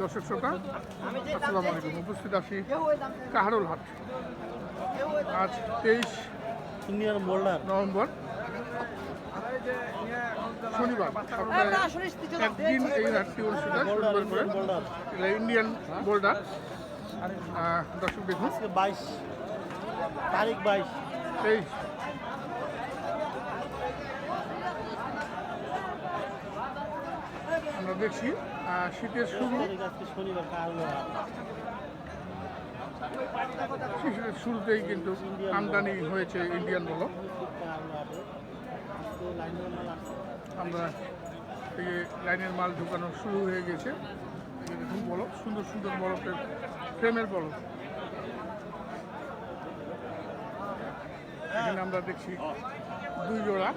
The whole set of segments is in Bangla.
দর্শক শ্রোতা আসসালামু আলাইকুম। উপস্থিত আছি কাহারোল হাট। আজ 23 নভেম্বর শনিবার। সপ্তাহে একদিন এই হাটটি অনুষ্ঠিত হয় শনিবার করে। এটা ইন্ডিয়ান বোল্ডার। দর্শক দেখুন 22 তারিখ 22 23 আমরা দেখছি শীতের শুরু। শীতের শুরুতেই কিন্তু আমদানি হয়েছে ইন্ডিয়ান বলক। আমরা এই লাইনের মাল ঢুকানো শুরু হয়ে গেছে। দেখুন বলক, সুন্দর সুন্দর বলকের ফ্রেমের বলক। এখানে আমরা দেখছি 2 জোড়া।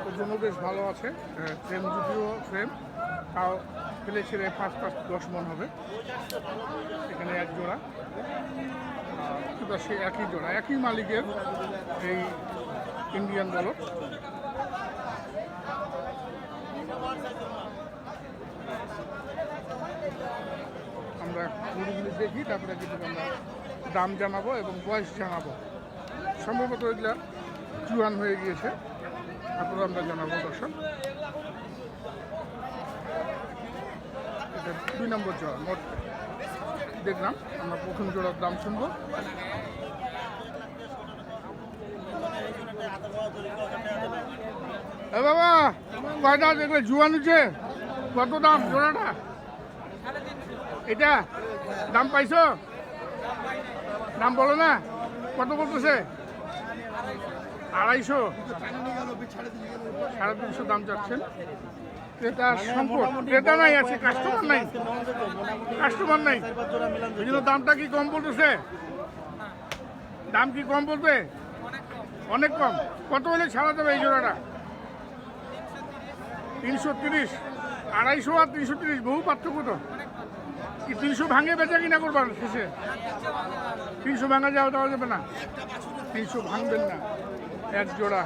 ওজনও বেশ ভালো আছে। ফ্রেম যদিও ফ্রেম, তাও ফেলে ছেড়ে 5-10 মন হবে। এখানে 1 জোড়া, সে একই জোড়া, একই মালিকের এই ইন্ডিয়ান বলক। আমরা গরুগুলি দেখি, তারপরে কিন্তু আমরা দাম জানাবো এবং বয়স জানাবো। সম্ভবত এগুলা জুয়ান হয়ে গিয়েছে, তারপরে আমরা জানাবো দর্শক। এটা 2 নম্বর জোড়া মোট দেখলাম। আমরা প্রথম জোড়ার দাম শুনবো। এ বাবা, কয়টা দেখলে জুয়ান হচ্ছে? কত দাম জোড়াটা? এটা দাম পাইছো? দাম বলো না, কত বলতেছে? 250, 350 দাম চাচ্ছেন। এটা সংকট, ক্রেতা নাই, আছে কাস্টমার নাই, কাস্টমার নাই, এই জন্য দামটা কি কম বলতেছে? দাম কি কম বলবে? অনেক কম। কত হলে ছাড়া যাবে এই জোড়াটা? 330, 250 আর 330 বহু পার্থক্য তো। কি 300 ভাঙে বেচা কিনা করবার শেষে? 300 ভাঙা দেওয়া যাবে না, 300 ভাঙবেন না। 1 জোড়া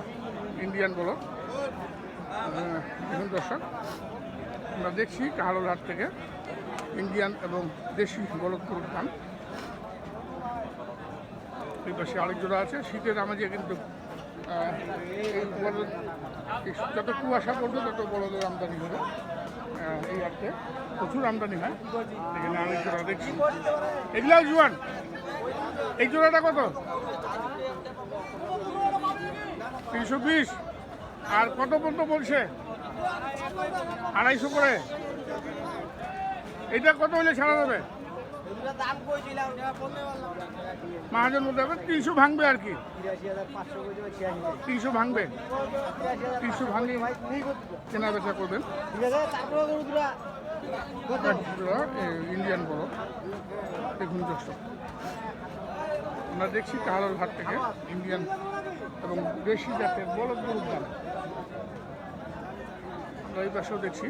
ইন্ডিয়ান বলক। দেখুন দর্শক, আমরা দেখছি কাহারোল হাট থেকে ইন্ডিয়ান এবং দেশি বলক গরুর দাম। এই পাশে আরেক জোড়া আছে। শীতের আমাদের কিন্তু যত কুয়াশা পড়বে তত বড়দের আমদানি হবে। এই হাটে প্রচুর আমদানি হয়। এখানে আরেক জোড়া দেখছি, এগুলাও জোয়ান। এই জোড়াটা কত? 320। আর কত পর্যন্ত বলছে? 250 করে। এটা কত হলে ছাড়া যাবে? মাহাজন বলতে হবে 300 ভাঙবে আর কি। 300 ভাঙবে, 300 ভাঙলে কেনা বেচা করবেন। ইন্ডিয়ান বলক দেখুন দর্শক, আমরা দেখছি কাহারোল হাট থেকে ইন্ডিয়ান এবং দেশি জাতের বলক গরুর দাম। আমরা এই পাশেও দেখছি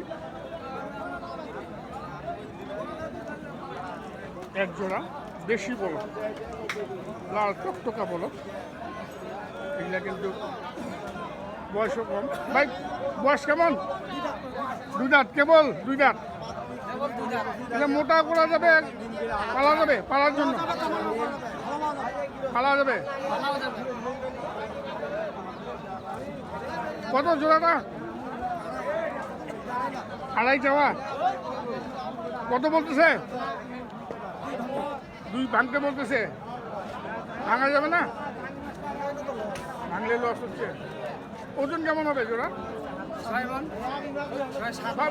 1 জোড়া দেশি বলক, লাল টকটকা বলক। এগুলা কিন্তু বয়সও কম। ভাই বয়স কেমন? 2 দাঁত, কেবল 2 দাঁত। এটা মোটা করা যাবে, পালা যাবে, পালার জন্য পালা যাবে। কত জোড়াটা? 2.5 চাওয়া। কত বলতেছে? 2 ভাঙতে বলতেছে। ভাঙা যাবে না, ভাঙলে লস হচ্ছে। ওজন কেমন হবে জোড়া? 6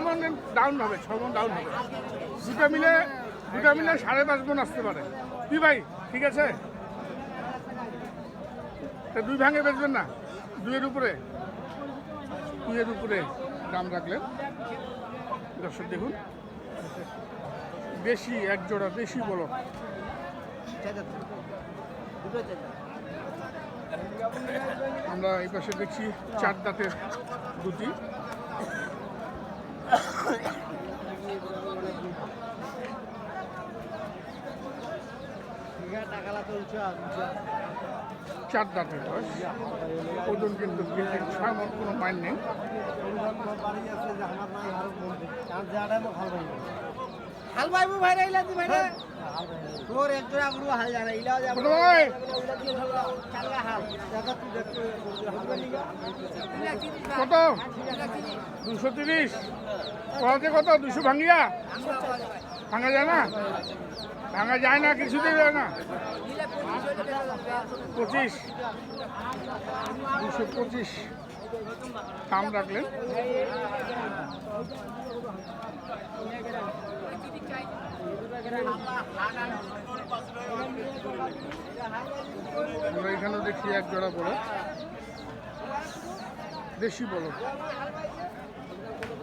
মণ ডাউন হবে, 6 মণ ডাউন হবে। দুটা মিলে 5.5 মণ আসতে পারে। কি ভাই, ঠিক আছে? 2 ভাঙে বেচবেন না? 2-এর উপরে, 2-এর উপরে দাম রাখলেন। দর্শক দেখুন, দেশি 1 জোড়া দেশি বলক। আমরা এই পাশে দেখছি 4 দাঁতের দুটি। চার দাঁতের বয়স, ওজন কিন্তু কেজি 6 মণ, কোনো মাইন নেই। হাল পাইবো ভাই রাইলা দি ভাই তোর এক জোড়া গরু হাল জানা ইলাও যাবে কত ভাই? চাঙ্গা হাল দাদা তুই দেখতে কত? 230। কত কত? 200 ভাঙ্গিয়া? ভাঙা যায় না? ভাঙা যায় না, কিছুতেই যায় না। 25, 225 দাম রাখলেন। আমরা এখানেও দেখি এক জোড়া বলদ, দেশি বলদ।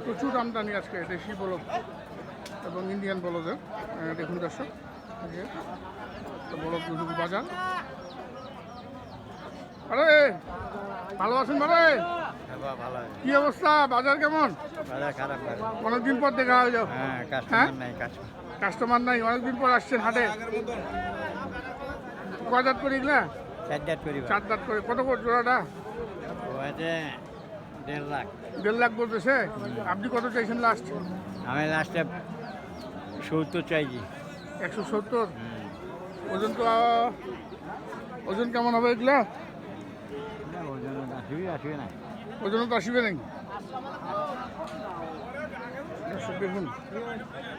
প্রচুর আমদানি আজকে দেশি বলদ এবং ইন্ডিয়ান বলদের। দেখুন দর্শক, এই যে বলদ দুটো বাজার। আরে ভালো আছেন ভাই? ভালো কি অবস্থা? বাজার কেমন? বাজার খারাপ অনেকদিন পর দেখা হয়ে যাও। হ্যাঁ হ্যাঁ? কাস্টমার নাই কাস্টমার কাস্টমার নাই, অনেকদিন পর আসছেন হাটে। কয় দাঁত করে এগুলা? 4 দাঁত করি 4 দাঁত করে। কত করে জোড়াটা? ওইতে 1.5 লাখ 1.5 লাখ বলতেছে। আপনি কত চাইছেন লাস্ট? আমি লাস্টে 70 চাইছি 170। ওজন তো ওজন কেমন হবে এগুলা? আসবে না ওজন তো আসবে নাকি? দেখুন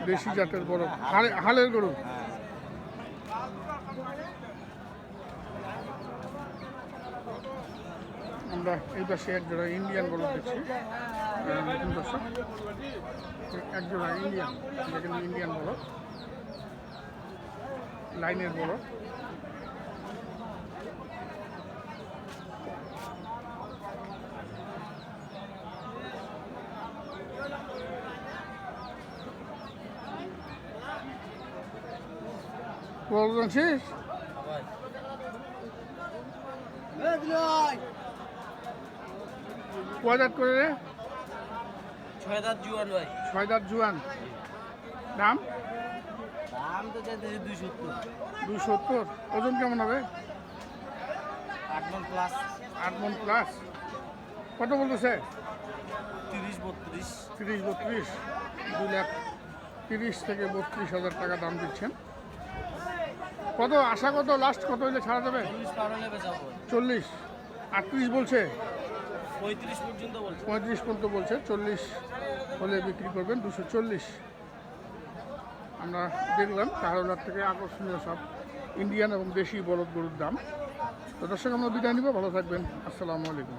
দেশি জাতের বড় হালের গরু। আমরা এই পাশে এক জোড়া ইন্ডিয়ান বলদ দেখছি। দেখুন দর্শক, এক জোড়া ইন্ডিয়ান, যেখানে ইন্ডিয়ান বলদ, লাইনের বলদ। বলদ আনছিস? কয় দাঁত করে রে? 6 দাঁত জুয়ান ভাই 6 দাঁত জুয়ান। দাম? দাম তো চাইতেছি 270 270। ওজন কেমন হবে? 8 মণ প্লাস 8 মণ প্লাস। কত বলতেছে? 30 32 30-32। 2,30,000 থেকে 32,000 টাকা দাম দিচ্ছেন। কত আশা, কত লাস্ট কত হইলে ছাড়া যাবে? 40 পার হলে বেচাবো 40। 38 বলছে, 35 পর্যন্ত বলছে 35 পর্যন্ত বলছে। 40 হলে বিক্রি করবেন 240। আমরা দেখলাম কাহারোলার থেকে আকর্ষণীয় সব ইন্ডিয়ান এবং দেশি বলদ গরুর দাম। তো দর্শক, আমরা বিদায় নিব। ভালো থাকবেন। আসসালামু আলাইকুম।